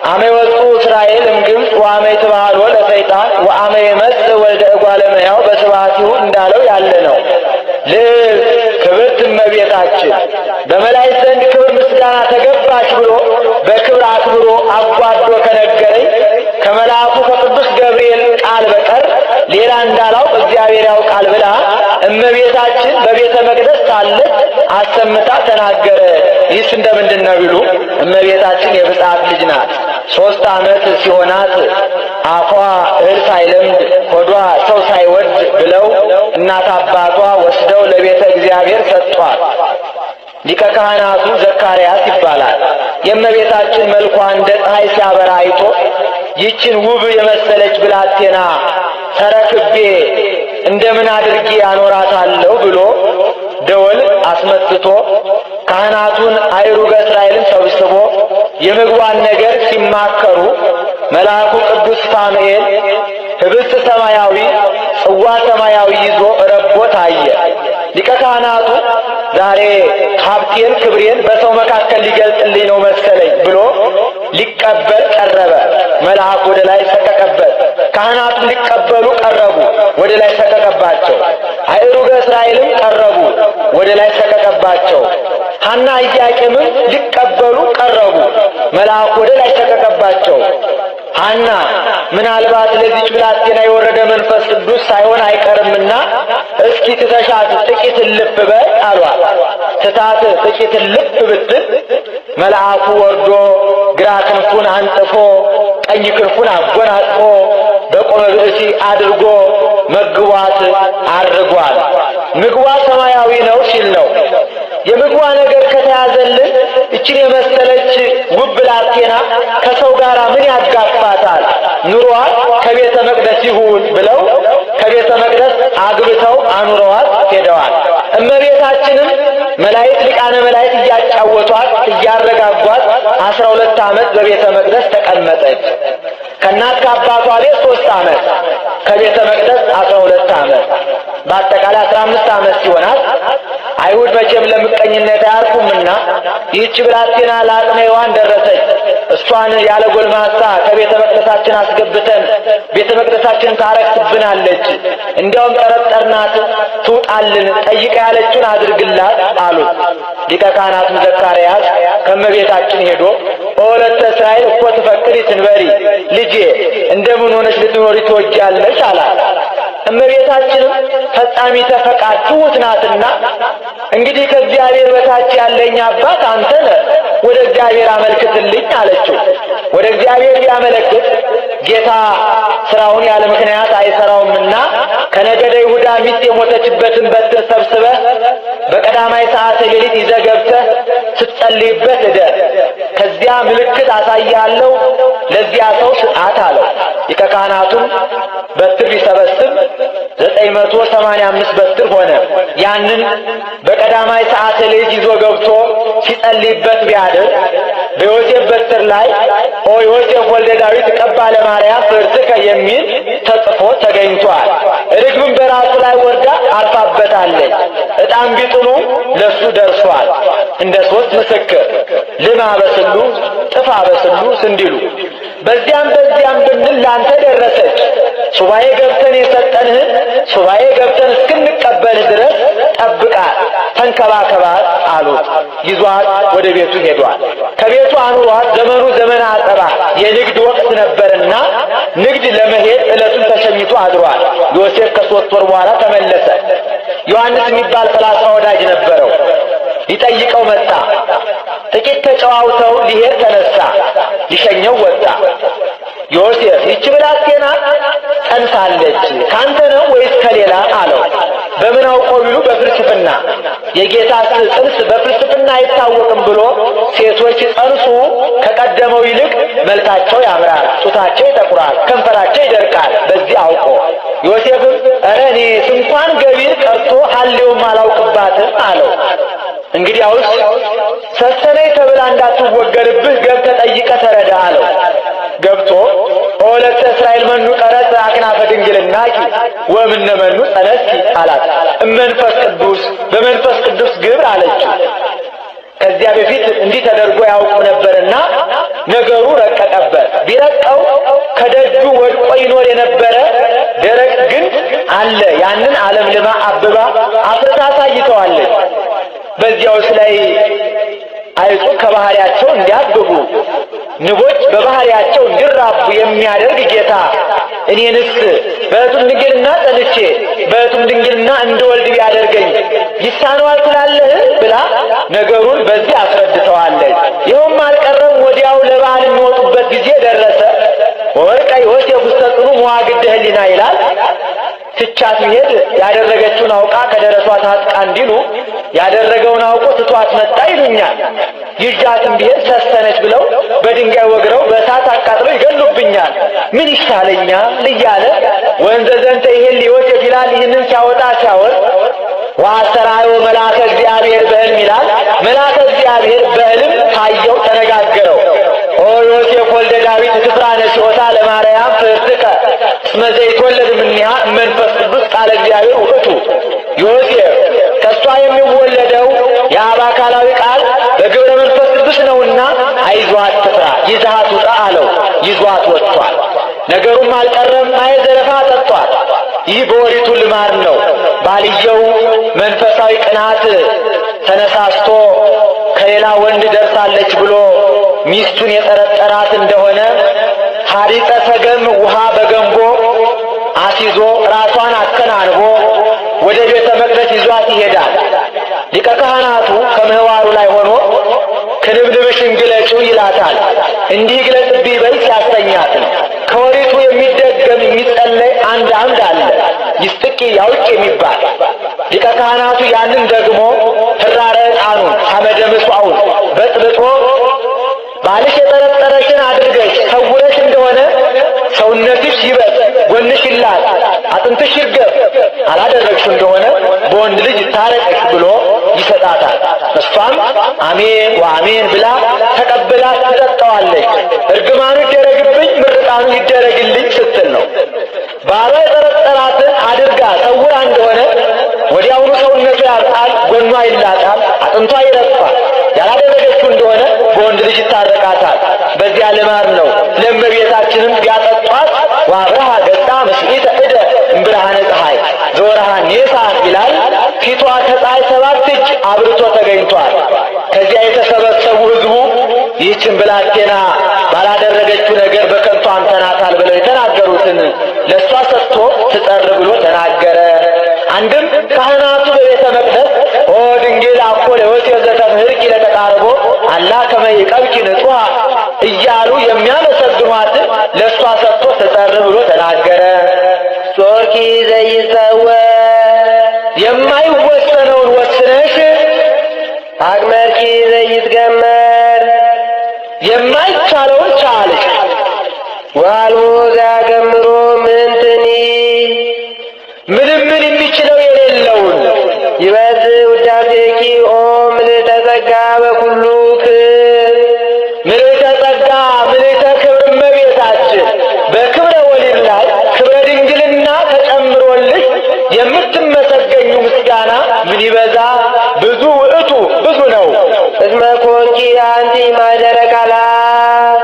አመ ወጡ እስራኤል እምግብፅ ወአመ ይትበሃሎ ለሰይጣን ወአመ ይመጽእ ወልደ እጓለ እመሕያው በስብሐቲሁ እንዳለው ያለ ነው። ልዕልት ክብርት እመቤታችን በመላእክት ዘንድ ክብር ምስጋና ተገባሽ ብሎ በክብር አክብሮ አጓዶ ከነገረኝ ከመልአኩ ከቅዱስ ገብርኤል ቃል በቀር ሌላ እንዳላውቅ እግዚአብሔር ያውቃል ብላ እመቤታችን በቤተ መቅደስ ሳለች አሰምታ ተናገረ። ይህስ እንደምንድን ነው ቢሉ እመቤታችን የብፅዓት ልጅ ናት። 3 ዓመት ሲሆናት አፏ እህል ሳይለምድ ሆዷ ሰው ሳይወድ ብለው እናት አባቷ ወስደው ለቤተ እግዚአብሔር ሰጧት። ሊቀ ካህናቱ ዘካርያስ ይባላል። የእመቤታችን መልኳ እንደ ፀሐይ ሲያበራ አይቶ ይችን ውብ የመሰለች ብላቴና ተረክቤ እንደምን አድርጌ አኖራታለሁ ብሎ ደወል አስመትቶ ካህናቱን አይሩገ እስራኤልን ሰብስቦ የምግቧን ነገር ሲማከሩ መልአኩ ቅዱስ ፋኑኤል ህብስት ሰማያዊ ጽዋ ሰማያዊ ይዞ ረቦ ታየ። ሊቀ ካህናቱ ዛሬ ሀብቴን ክብሬን በሰው መካከል ሊገልጥልኝ ነው መሰለኝ ብሎ ሊቀበል ቀረበ። መልአኩ ወደ ላይ ሰቀቀበት። ካህናቱ ሊቀበሉ ቀረቡ፣ ወደ ላይ ሰቀቀባቸው። አይሩገ እስራኤልም ቀረቡ፣ ወደ ላይ ሰቀቀባቸው። ሐና ኢያቄምም ሊቀበሉ ቀረቡ፣ መልአኩ ወደ ላይ ሰቀቀባቸው። ሐና ምናልባት ለዚች ብላቴና የወረደ መንፈስ ቅዱስ ሳይሆን አይቀርምና እስኪ ትተሻት ጥቂት ልብ በይ አሏት። ትታት ጥቂት ልብ ብትል መልአኩ ወርዶ ግራ ክንፉን አንጥፎ ቀኝ ክንፉን አጎናጽፎ በቆመ ብእሲ አድርጎ መግቧት አድርጓል። ምግቧ ሰማያዊ ነው ሲል ነው። የምግቧ ነገር ከተያዘልን እችን የመሰለች ውብ ብላቴና ከሰው ጋር ምን ያጋፋታል? ኑሯ ከቤተ መቅደስ ይሁን ብለው ከቤተ መቅደስ አግብተው አኑረዋት ሄደዋል። እመቤታችንም መላእክት ሊቃነ መላእክት እያጫወቷት እያረጋጓት 12 ዓመት በቤተ መቅደስ ተቀመጠች። ከእናት ከአባቷ ቤት 3 ዓመት፣ ከቤተ መቅደስ 12 ዓመት፣ በአጠቃላይ 15 ዓመት ሲሆናት አይሁድ መቼም ለምቀኝነት አያርፉምና ይህች ብላቴና ለአቅመ ሔዋን ደረሰች። እሷን ያለ ጎልማሳ ከቤተ መቅደሳችን አስገብተን ቤተ መቅደሳችን ታረክስብናለች፣ እንዲያውም ጠረጠርናት፣ ትውጣልን፣ ጠይቃ ያለችውን አድርግላት አሉት። ሊቀ ካህናቱም ዘካርያስ ከእመቤታችን ሄዶ ወለተ እስራኤል እኮ ትፈቅሪ ትንበሪ፣ ልጄ እንደምን ሆነች ልትኖሪ ትወጃለሽ አላት። እመቤታችንም ፈጻሚተ ፈቃድ ትሑት ናትና እንግዲህ ከእግዚአብሔር በታች ያለኝ አባት አንተ ነህ፣ ወደ እግዚአብሔር አመልክትልኝ አለችው። ወደ እግዚአብሔር ቢያመለክት ጌታ ስራውን ያለ ምክንያት አይሰራውምና ከነገደ ይሁዳ ሚስት የሞተችበትን በትር ሰብስበህ በቀዳማይ ሰዓት ሌሊት ይዘህ ገብተህ ስትጸልይበት እደር። ከዚያ በዚያ ምልክት አሳያለሁ፣ ለዚያ ሰው ስጣት አለው። ሊቀ ካህናቱም በትር ሊሰበስብ 985 በትር ሆነ። ያንን በቀዳማይ ሰዓተ ሌሊት ይዞ ገብቶ ሲጸልይበት ቢያድር በዮሴፍ በትር ላይ ኦ ዮሴፍ ወልደ ዳዊት ቀባ ለማርያም ፍርትከ የሚል ተጽፎ ተገኝቷል። ርግብም በራሱ ላይ ወርዳ አርፋበታለች። ዕጣን ቢጥሉ ለሱ ደርሷል። እንደ 3 ምስክር ልማ በስሉ ጥፋ በስሉ እንዲሉ በዚያም ብንል ላንተ ደረሰች። ሱባኤ ገብተን የሰጠንህን ሱባኤ ገብተን እስክንቀበልህ ድረስ ጠብቃት፣ ተንከባከባት አሉት። ይዟት ወደ ቤቱ ሄዷል። ከቤቱ አኑሯት። ዘመኑ ዘመነ አጠባ የንግድ ወቅት ነበርና ንግድ ለመሄድ ዕለቱን ተሸኝቶ አድሯል። ዮሴፍ ከ3 ወር በኋላ ተመለሰ። ዮሐንስ የሚባል 30 ወዳጅ ነበረው። ሊጠይቀው መጣ። ጥቂት ተጨዋውተው ሊሄድ ተነሳ። ሊሸኘው ወጣ። ዮሴፍ ይህች ብላቴና ጸንሳለች፣ ካንተ ነው ወይስ ከሌላ አለው። በምን አውቀው ቢሉ በፍልስፍና የጌታ ጽንስ በፍልስፍና አይታወቅም ብሎ ሴቶች ጸንሱ ከቀደመው ይልቅ መልካቸው ያምራል፣ ጡታቸው ይጠቁራል፣ ከንፈራቸው ይደርቃል። በዚህ አውቆ ዮሴፍም ኧረ እኔስ እንኳን ገቢር ቀርቶ ሐሌውም አላውቅባትም አለው። እንግዲያውስ ሰሰነኝ ተብላ እንዳትወገርብህ ገብተህ ጠይቀህ ተረዳ አለው። ገብቶ ኦለተ እስራኤል መኑ ቀረጽ አክናፈ ድንግልናኪ ወምነ መኑ ጸነስኪ አላት። መንፈስ ቅዱስ በመንፈስ ቅዱስ ግብር አለችው። ከዚያ በፊት እንዲህ ተደርጎ ያውቁ ነበርና ነገሩ ረቀቀበት። ቢረቀው ከደጁ ወድቆ ይኖር የነበረ ደረቅ ግንድ አለ። ያንን ዓለም ልማ አብባ አፍርታ አሳይተዋለች። በዚያውስ ላይ አይጡ ከባህሪያቸው እንዲያብቡ ንቦች በባህሪያቸው እንዲራቡ የሚያደርግ ጌታ እኔንስ በሕቱም ድንግልና ጸንቼ በሕቱም ድንግልና እንድወልድ ቢያደርገኝ ይሳነዋል ትላለህ ብላ ነገሩን በዚህ አስረድተዋለች። ይኸውም አልቀረም። ወዲያው ለበዓል የሚወጡበት ጊዜ ደረሰ። ወወርቀ ዮሴፍ ውስተ ጽኑ መዋግደ ሕሊና ይላል። ትቻት ቢሄድ ያደረገችውን አውቃ ከደረሷ ታጥቃ እንዲሉ ያደረገውን አውቆ ትቷት መጣ ይሉኛል። ይዣትም ቢሄድ ሰሰነች ብለው በድንጋይ ወግረው በእሳት አቃጥለው ይገሉብኛል። ምን ይሻለኛል እያለ ወንዘ ዘንተ ይሄን ዮሴፍ ይላል። ይህንን ሲያወጣ ሲያወርድ ወአስተርአዮ መልአከ እግዚአብሔር በሕልም ይላል። መልአከ እግዚአብሔር በሕልም ታየው፣ ተነጋገረው። ኦ ዮሴፍ ወልደ ዳዊት ትፍራነ ሲወታ ለማርያም ፍርትከ እስመ ዘይትወለድ እምኔሃ መንፈስ ቅዱስ ቃለ እግዚአብሔር ውእቱ። ዮሴፍ ከእሷ የሚወለደው የአብ አካላዊ ቃል በግብረ መንፈስ ቅዱስ ነውና አይዞህ አትፍራ፣ ይዘሃት ውጣ አለው። ይዟት ወጥቷል። ነገሩም አልቀረም። ማየ ዘረፋ ጠጧል። ይህ በኦሪቱ ልማድ ነው። ባልየው መንፈሳዊ ቅናት ተነሳስቶ ከሌላ ወንድ ደርሳለች ብሎ ሚስቱን የጠረጠራት እንደሆነ ሐሪፀ ሰገም ውሃ በገንቦ አስይዞ ራሷን አከናንቦ ወደ ቤተ መቅደስ ይዟት ይሄዳል። ሊቀ ካህናቱ ከምህዋሩ ላይ ሆኖ ክንብንብሽን ግለጪው ይላታል። እንዲህ ግለጽብኝ በይ ሲያሰኛት ነው። ከወሪቱ የሚደገም የሚጸለይ አንድ አምድ አለ፣ ይስጥቂ ያውቅ የሚባል ሊቀ ካህናቱ ያንን ደግሞ ፍራረ ዕጣኑን ሐመደ ምጽዋውን በጥብጦ ባልሽ የጠረጠረሽን አድርገሽ ሰውረሽ እንደሆነ ሰውነትሽ ይበጥ፣ ጎንሽ ይላጥ፣ አጥንትሽ ይርገፍ፣ አላደረግሽው እንደሆነ በወንድ ልጅ ታረቅሽ ብሎ ይሰጣታል። እሷም አሜን ወአሜን ብላ ተቀብላ ትጠጣዋለች። እርግማኑ ይደረግብኝ ምርቃኑ ይደረግልኝ ስትል ነው። ባሏ የጠረጠራትን አድርጋ ሰውራ እንደሆነ ወዲያውኑ ሰውነቱ ያርጣል፣ ጎኗ ይላጣል፣ አጥንቷ ይረግፋል። ያላደረገችው እንደሆነ በወንድ ልጅ ይታረቃታል። በዚያ ልማድ ነው። ለእመቤታችንም ቢያጠጧት ወአብርሃ ገጻ ምስኢተ እደ እምብርሃነ ፀሐይ ዘወርሃ ኔሳን ይላል። ፊቷ ከፀሐይ 7 እጅ አብርቶ ተገኝቷል። ከዚያ የተሰበሰቡ ሕዝቡ ይህችን ብላቴና ባላደረገችው ነገር በከንቱ አምተናታል ብለው የተናገሩትን ለእሷ ሰጥቶ ትጸር ብሎ ተናገረ። አንድም ካህናቱ በቤተ መቅደስ ኦ ድንግል አኮ ለዮሴፍ ዘተምህርኪ ለተቃርቦ አላ ከመ ይቀብኪ ንጹሐ እያሉ የሚያመሰግኗትን ለእሷ ሰጥቶ ትጸር ብሎ ተናገረ። ጾርኪ ዘይሰወ የማይወሰነውን ወስነሽ አግመርኪ ዘይትገመር የማይቻለውን ቻልሽ። ዋልቦ ዘያገምሮ ምንትኒ ምንም የሚችለው የሌለውን ይበዝሕ ውዳሴኪ ኦ ምልዕተ ጸጋ በኩሉ ምልዕተ ጸጋ ምልዕተ ክብር እመቤታችን በክብረ ወሊድ ላይ ክብረ ድንግልና ተጨምሮልሽ የምትመሰገኙ ምስጋና ምን ይበዛ ብዙ ውእቱ ብዙ ነው። እስመ ኮንኪ አንቲ ማኅደረ ቃላት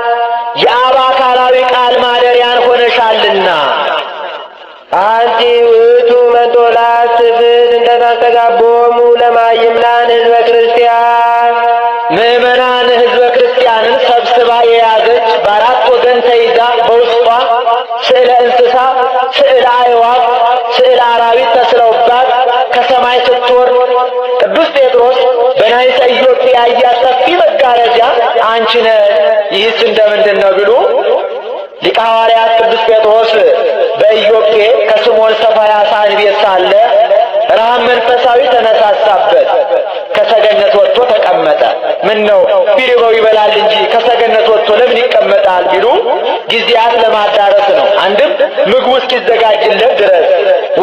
የአብ አካላዊ ቃል ማደሪያን ሆነሻልና። አንቲ ውእቱ መንጦላዕት ትፍት እንተ ታስተጋቦሙ ለማይምናን ሕዝበ ክርስቲያን ምዕመናን ሕዝበ ክርስቲያንን ሰብስባ የያዘች በአራት ወገን ተይዛ በውስጧ ስዕለ እንስሳ፣ ስዕለ አዕዋፍ፣ ስዕለ አራዊት ተስለውባት ከሰማይ ስትወርድ ቅዱስ ጴጥሮስ በናይሰ ኢዮጴ ያያት ሰፊ መጋረጃ አንቺ ነሽ። ይህስ እንደምንድን ነው ቢሉ ሊቀ ሐዋርያት ቅዱስ ጴጥሮስ በኢዮጴ ከስምዖን ሰፋያሳን ቤት ሳለ ረሃብ መንፈሳዊ ተነሳሳበት። ከሰገነት ወጥቶ ተቀመጠ። ምን ነው ቢርበው ይበላል እንጂ ከሰገነት ወጥቶ ለምን ይቀመጣል ቢሉ ጊዜያት ለማዳረስ ነው። አንድም ምግቡ እስኪዘጋጅለት ድረስ።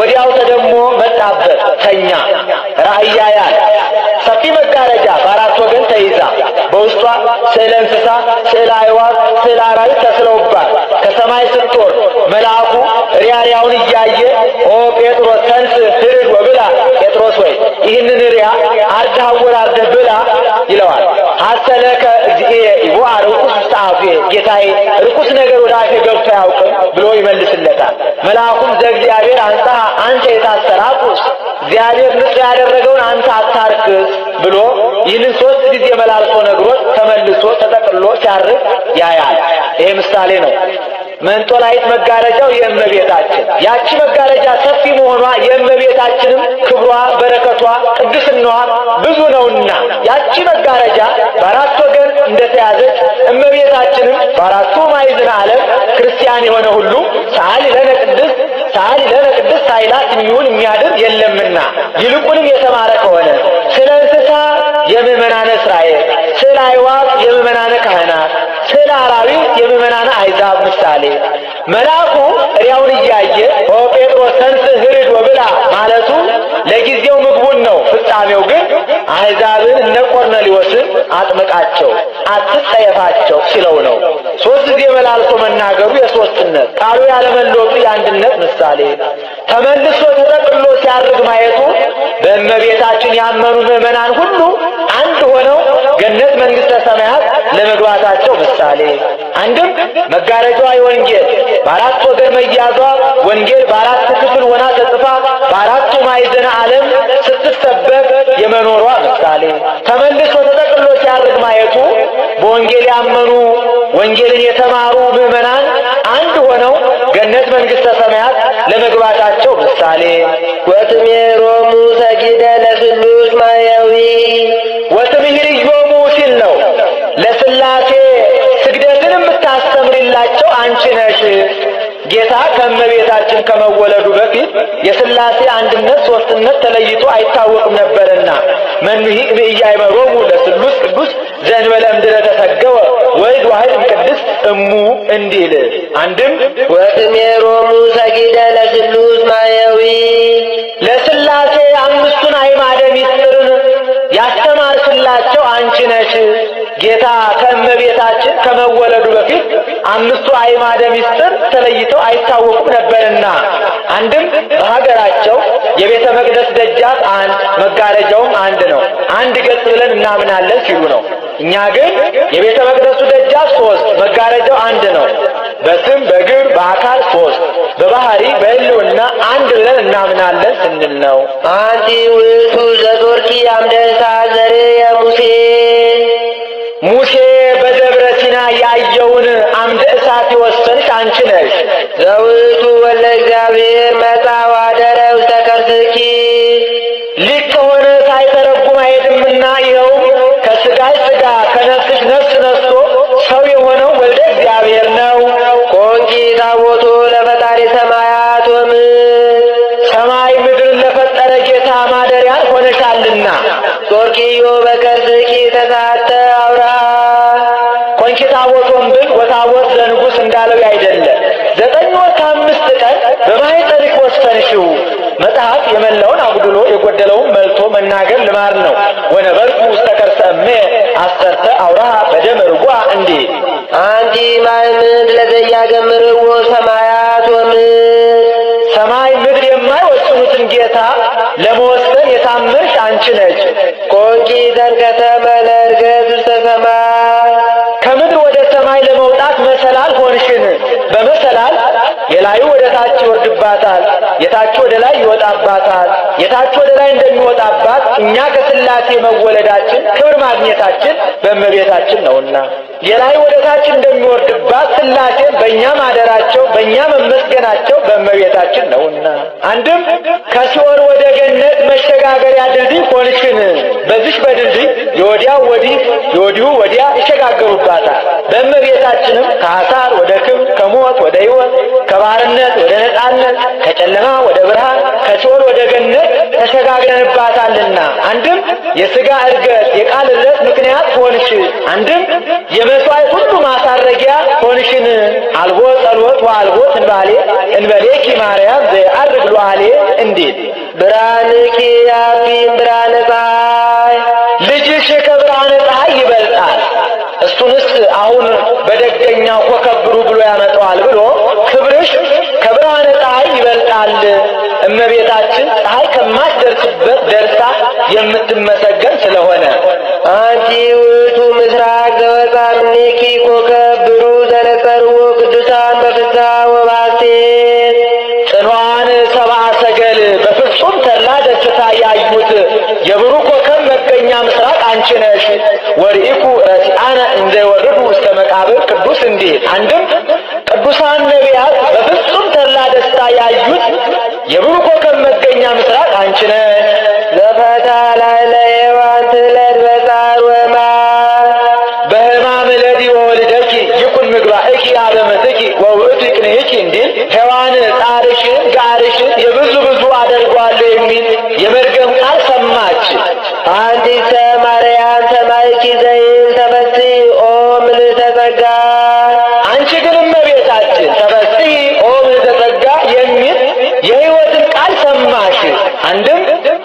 ወዲያው ተደሞ መጣበት ተኛ። ራእይ ያያል። ሰፊ መጋረጃ በአራት ወገን ተይዛ በውስጧ ስዕለ እንስሳ፣ ስዕለ አዕዋፍ፣ ስዕለ አራዊት ተስለውባት ከሰማይ ስትወርድ መልአኩ ሪያሪያውን እያየ ኦ ጴጥሮስ ተንስ ህርድ ወብላ፣ ጴጥሮስ ወይ ይህንን ሪያ አርደህ አወራርደህ ብላ ይለዋል። ሐሰለከ እግዚእየ ይቦአ ርኩስ ውስተ አፍየ፣ ጌታዬ ርኩስ ነገር ወደ አፌ ገብቶ አያውቅም ብሎ ይመልስለታል። መልአኩም ዘእግዚአብሔር አንጽሐ አንተ የታሰራኩስ፣ እግዚአብሔር ንጹሕ ያደረገውን አንተ አታርክስ ብሎ ይህንን 3 ጊዜ መላልሶ ነግሮት ተመልሶ ተጠቅልሎ ሲያርግ ያያል። ይሄ ምሳሌ ነው። መንጦላዕት መጋረጃው የእመቤታችን ያቺ መጋረጃ ሰፊ መሆኗ የእመቤታችንም ክብሯ፣ በረከቷ፣ ቅድስናዋ ብዙ ነውና ያቺ መጋረጃ በአራት ወገን እንደተያዘች እመቤታችንም በአራቱ ማዕዘነ ዓለም ክርስቲያን የሆነ ሁሉ ሰዓሊ ለነ ቅድስት ሰዓሊ ለነ ቅድስት ሳይላት የሚውል የሚያድር የለምና ይልቁንም የተማረ ከሆነ ስለ እንስሳ የምእመናነ እስራኤል፣ ስለ አዕዋፍ የምእመናነ ካህናት፣ ስለ አራዊት የምእመናነ አሕዛብ ምሳሌ መልአኩ ሪያውን እያየ ኦ ጴጥሮስ ተንስ ህርድ ወብላ ማለቱ ለጊዜው ምግቡን ነው። ፍጻሜው ግን አሕዛብን እነ ቆርኔሌዎስን አጥምቃቸው፣ አትጸየፋቸው ሲለው ነው። 3 ጊዜ መላልሶ መናገሩ የሦስትነት ቃሉ ያለመለወጡ የአንድነት ምሳሌ ተመልሶ ተጠቅልሎ ሲያርግ ማየቱ በእመቤታችን ያመኑ ምዕመናን ሁሉ አንድ ሆነው ገነት መንግሥተ ሰማያት ለመግባታቸው ምሳሌ። አንድም መጋረጃዋ የወንጌል በአራት ወገን መያዟ ወንጌል በአራት ክፍል ሆና ተጽፋ በአራቱ ማዕዘነ ዓለም ስትሰበክ የመኖሯ ምሳሌ ተመልሶ ተጠቅልሎ ሲያርግ ማየቱ በወንጌል ያመኑ ወንጌልን የተማሩ ምዕመናን አንድ ሆነው ገነት መንግሥተ ሰማያት ለመግባታቸው ምሳሌ። ወትሜሮሙ ሰጊደ ለስሉስ ማያዊ ወትምህርዮሙ ሲል ነው። ለሥላሴ ስግደትን የምታስተምሪላቸው አንቺ ነሽ። ጌታ ከእመቤታችን ከመወለዱ በፊት የሥላሴ አንድነት ሦስትነት ተለይቶ አይታወቅም ነበርና መኑሂ እምኢያእመሮሙ ለስሉስ ቅዱስ ዘእንበለ እምድኅረ ተሰገወ ወልድ ዋሕድ እምቅድስት እሙ እንዲል። አንድም ወትሜሮሙ ሰጊደ ለስሉስ ማያዊ ለሥላሴ አምስቱን አዕማደ ምስጢርን ያስተማርሽላቸው አንቺ ነሽ። ጌታ ከእመቤታችን ከመወለዱ በፊት አምስቱ አዕማደ ምስጢር ተለይተው አይታወቁም ነበርና አንድም በሀገራቸው የቤተ መቅደስ ደጃፍ አንድ መጋረጃውም አንድ ነው፣ አንድ ገጽ ብለን እናምናለን ሲሉ ነው። እኛ ግን የቤተ መቅደሱ ደጃፍ 3 መጋረጃው አንድ ነው። በስም በግብር በአካል 3 በባህሪ በሕልውና አንድ ብለን እናምናለን ስንል ነው። አንቲ ውእቱ ዘዞርኪ አምደ እሳት ዘርየ ሙሴ ሙሴ በደብረ ሲና ያየውን አምደ እሳት የወሰንሽ አንቺ ነሽ። ዘውእቱ ወልደ እግዚአብሔር መጻ ወአደረ ውስተ ከርስኪ ሊቅ ከሆነ ሳይተረጉም አይሄድምና ይኸውም ከሥጋሽ ሥጋ ከነፍስሽ ነፍስ ነስቶ ሰው የሆነው ወልደ እግዚአብሔር ነው። ኮንኪ ታቦቶ ለፈጣሪ ሰማያት ወምድር ሰማይ ምድርን ለፈጠረ ጌታ ማደሪያን ሆነሻልና ጾርኪዮ በከርስኪ ተሳተ አውራ ኮንኪ ታቦቱ መጽሐፍ የመላውን አጉድሎ የጎደለውን መልቶ መናገር ልማድ ነው። ወነበርኩ ውስተ ከርሰ እሜ አሰርተ አውራሃ በደም ርጓ እንዲህ አንቲ ማእምድ ለዘያገምርዎ ሰማያት ወምድር ሰማይ ምድር የማይወስኑትን ጌታ ለመወሰን የታመንሽ አንቺ ነች። ኮንቺ ዘንከተመ ለእርገት ውስተ ሰማይ ከምድር ወደ ሰማይ ለመውጣት መሰላል ሆንሽን። በመሰላል የላዩ ወደ ታች ይወርድባታል፣ የታች ወደ ላይ ይወጣባታል። የታች ወደ ላይ እንደሚወጣባት እኛ ከሥላሴ መወለዳችን ክብር ማግኘታችን በእመቤታችን ነውና የላይ ወደ ታች እንደሚወርድባት ሥላሴን በእኛ ማደራቸው በእኛ መመስገናቸው በእመቤታችን ነውና አንድም ከሲኦል ወደ ገነት መሸጋገሪያ ድልድይ ሆንሽን። በዚህ በድልድይ የወዲያው ወዲህ የወዲሁ ወዲያ ይሸጋገሩባታል። በእመቤታችንም ከአሳር ወደ ክብር ከሞት ወደ ሕይወት ከባርነት ወደ ነጻነት ከጨለማ ወደ ብርሃን ከሲኦል ወደ ገነት ተሸጋግረንባታልና አንድም የሥጋ እርገት የቃል ዕለት ምክንያት ሆንሽ፣ አንድም የመሥዋዕት ሁሉ ማሳረጊያ ሆንሽን። አልቦ ጸሎት ወአልቦ ትንባሌ እንበሌኪ ማርያም ዘየዐርግ ሉዓሌ እንዲል ብርሃንኪ ያቢም ብርሃነ ፀሐይ ልጅሽ ከብርሃነ ፀሐይ ይበልጣል። እሱንስ አሁን በደገኛው ኮከብ ብሩህ ብሎ ያመጣዋል ብሎ ክብርሽ ከብርሃነ ፀሐይ ይበልጣል። እመቤታችን ፀሐይ ከማትደርስበት ደርሳ የምትመሰገን ስለሆነ አንቲ ውእቱ ምስራቅ ዘወፃ እምኔኪ ኮከብ ብሩህ ዘነጸርዎ ቅዱሳን በፍስሐ ወበሐሴት ጽኗን ሰብአ ሰገል በፍጹም ተድላ ደስታ ያዩት የብሩህ ኮከብ መገኛ ምስራቅ አንቺ ነሽ። ወርኢኩ ረሲአነ እንዘ ይወርዱ ውስተ መቃብር ቅዱስ እንዲል አንድም ቅዱሳን ነቢያት በፍጹም ተድላ ደስታ ያዩት የብሩህ ኮከብ መገኛ ምስራቅ አንቺ ነሽ። ዘፈታ ላዕለ ሔዋን ትውለድ በጻር ወማይ በሕማም ለዲ ወወልደኪ ይኩን ምግባእኪ አበምትኪ ወውእቱ ይቅንይኪ እንዲል ሔዋን ጻርሽን ጋርሽን የብዙ ብዙ አደርጓለሁ የሚል የመርገም ቃል ሰማች። አንቲሰ ማርያም ሰማይኪ ዘይብል ተፈሥሒ ኦ ምልዕተ ጸጋ አንቺ ግን እመቤታችን ተፈሥሒ ኦ ምልዕተ ጸጋ የሚል የሕይወትን ቃል ሰማሽ። አንድም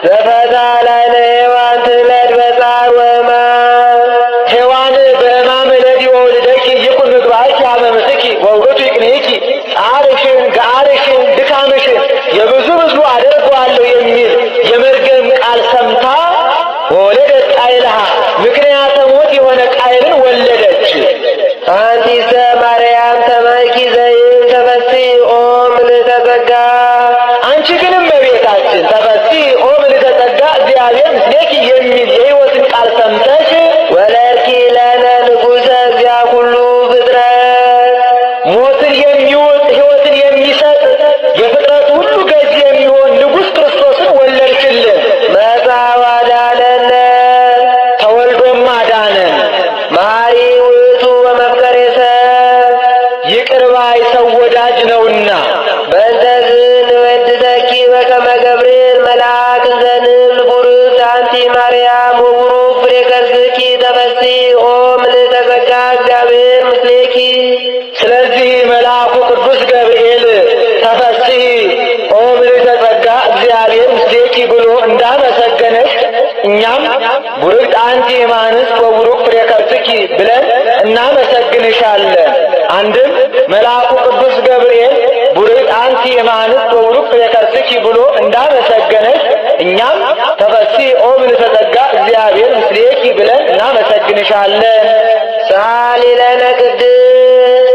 ዘፈታ ላዕለ ሔዋን ትውለድ በጻር ወማይ ሔዋን በሕማም ለዲ ወወልደኪ ይኩን ምግባእኪ አበምትኪ ወውእቱ ይቅንይኪ ጻርሽን ጋርሽን ድካምሽን የብዙ ብዙ አደርገዋለሁ የሚል የመርገም ቃል ሰምታ ወለደት ቃይልሃ ምክንያተ ሞት የሆነ ቃይልን ወለደች። አንቲሰ ማርያም ሰማይኪ ዘይብል ተፈሥሒ ኦ ምልዕተ ጸጋ አንቺ ግን እመቤታችን ተፈሥሒ ኦ ምልዕተ ጸጋ እግዚአብሔር ምስሌኪ የሚል የሕይወትን ቃል ሰምተሽ ወለድኪ ለነ ንጉሠ እግዚአ ኩሉ ፍጥረት ሞትን የሚውጥ ሕይወትን የሚሰጥ የፍጥረት ሁሉ ገዢ የሚሆን ንጉሥ ክርስቶስን ወለድሽልን። መጽአ ወአዳነነ ተወልዶም አዳነን። መሐሪ ውእቱ ወመፍቀሬ ሰብ ይቅር ባይ ሰው ወዳጅ ነውና በእንተዝ ንወድሰኪ በከመ ገብርኤል መልአክ ዘንብል ቡርክት አንቲ ማርያም ወቡሩክ ፍሬ ከርሥኪ ተፈሥሒ ኦ ምልዕተ ጸጋ እግዚአብሔር ምስሌኪ ስለዚህ መልአኩ ቅዱስ ገብርኤል ተፈሥሒ ኦ ምልዕተ ጸጋ እግዚአብሔር ምስሌኪ ብሎ እንዳመሰገነሽ እኛም ቡርክት አንቲ እማንስት ወቡሩክ ፍሬ ከርሥኪ ብለን እናመሰግንሻለን። አንድም መልአኩ ቅዱስ ገብርኤል ቡርክት አንቲ እማንስት ወቡሩክ ፍሬ ከርሥኪ ብሎ እንዳመሰገነሽ እኛም ተፈሥሒ ኦ ምልዕተ ጸጋ እግዚአብሔር ምስሌኪ ብለን እናመሰግንሻለን። ሰአሊ ለነ ቅድስት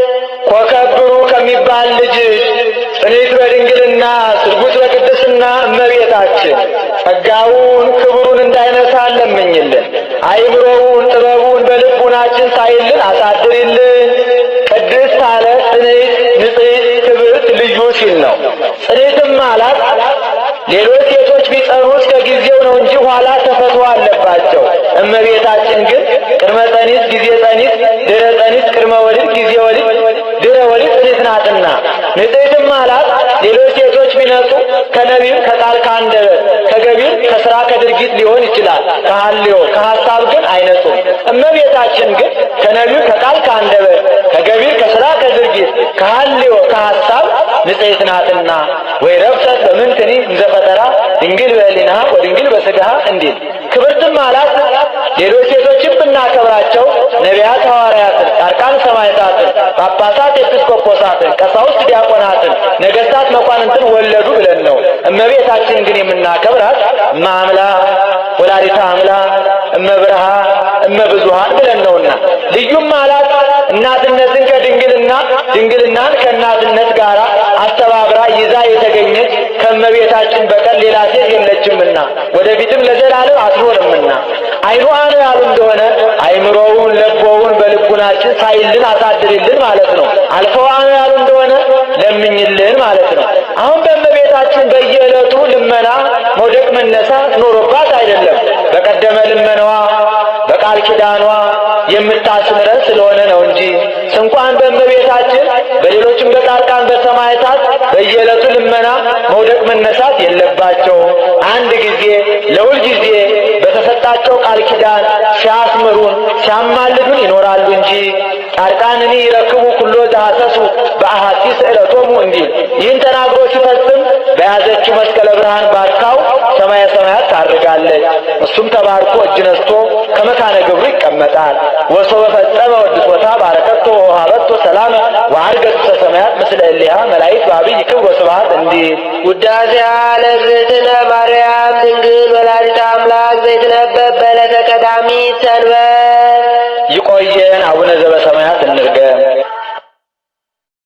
ኮከብ ብሩህ ከሚባል ልጅሽ ጽንዕት በድንግልና ስርጉት በቅድስና እመቤታችን ጸጋውን ክብሩን እንዳይነሳ ለምኝልን። አይምሮውን ጥበቡን በልቡናችን ሳይልን አሳድሪልን። ቅድስት አለ ጽንዕት ንጽሕት ክብርት ልዩ ሲል ነው። ጽንዕትም አላት ሌሎች ሴቶች ቢጸኑ እስከ ጊዜው ነው እንጂ ኋላ ተፈትዋ አለባቸው። እመቤታችን ግን ቅድመ ጸኒስ ጊዜ ጸኒስ ድረ ጸኒስ ቅድመ ወሊድ ጊዜ ወሊድ ድረ ወሊድ ጽንዕት ናትና። ንጽሕትም አላት ሌሎች ሴቶች ቢነጹ ከነቢብ ከቃል ከአንደበት ከገቢር ከሥራ ከድርጊት ሊሆን ይችላል። ከሐልዮ ከሐሳብ ግን አይነጹም። እመቤታችን ግን ከነቢብ ከቃል ከአንደበት ከገቢር ከሥራ ከድርጊት ከሐልዮ ከሐሳብ ንጽሕት ናትና። ወይ ረብሰት በምንትኒ እንዘ ፈጠራ ድንግል በሕሊናሃ ወድንግል በሥጋሃ እንዲል ክብርትም አላት። ሌሎች ሴቶችን ብናከብራቸው ነቢያት፣ ሐዋርያትን፣ ጻድቃን፣ ሰማዕታትን፣ ጳጳሳት፣ ኤጲስቆጶሳትን፣ ቀሳውስት፣ ዲያቆናትን፣ ነገሥታት፣ መኳንንትን ወለዱ ብለን ነው። እመቤታችን ግን የምናከብራት እመ አምላክ ወላዲተ አምላክ እመ ብርሃን እመ ብዙኃን ብለን ነውና ልዩም አላት። እናትነትን ከድንግልና ድንግልናን ከእናትነት ጋር አስተባብራ ይዛ የተገኘች ከእመቤታችን በቀር ሌላ ሴት የለችምና ወደፊትም ለዘላለም አትኖርምና ዓይኗ ነው ያሉ እንደሆነ አይምሮውን ለቦውን በልቡናችን ሳይልን አሳድርልን ማለት ነው። አልፈዋ ነው ያሉ እንደሆነ ለምኝልን ማለት ነው። አሁን በእመቤታችን በየዕለቱ ልመና መውደቅ መነሳት ኖሮባት አይደለም። በቀደመ ልመናዋ በቃል ኪዳኗ የምታስምረን ስለሆነ ነው እንጂ እንኳን በእመቤታችን በሌሎችም በጻድቃን በሰማዕታት በየዕለቱ ልመና መውደቅ መነሳት የለባቸው። አንድ ጊዜ ለሁል ጊዜ በተሰጣቸው ቃል ኪዳን ሲያስምሩን ሲያማልዱን ይኖራሉ እንጂ ጻድቃንኒ ይረክቡ ኩሎ ዘሐሰሱ በአሐቲ ስእለቶሙ እንዲል ይህን ተናግሮ ሲፈጽም በያዘችው መስቀለ ብርሃን ባርካው ሰማየ ሰማያት ታርጋለች። እሱም ተባርኮ እጅ ነስቶ ከመካነ ግብሩ ይቀመጣል። ወሶበ ፈጸመ ወድሶታ ባረከቶ ወሀበቶ ሰላም ወዐርገት ውስተ ሰማያት ምስለ እሊሃ መላእክት በዐቢይ ክብር ወስብሐት እንዲል ውዳሴያ ለእግዝእትነ ማርያም ድንግል ወላዲተ አምላክ ዘይትነበብ በዕለተ ቀዳሚት ሰንበት። ይቆየን። አቡነ ዘበሰማያት እንርገም።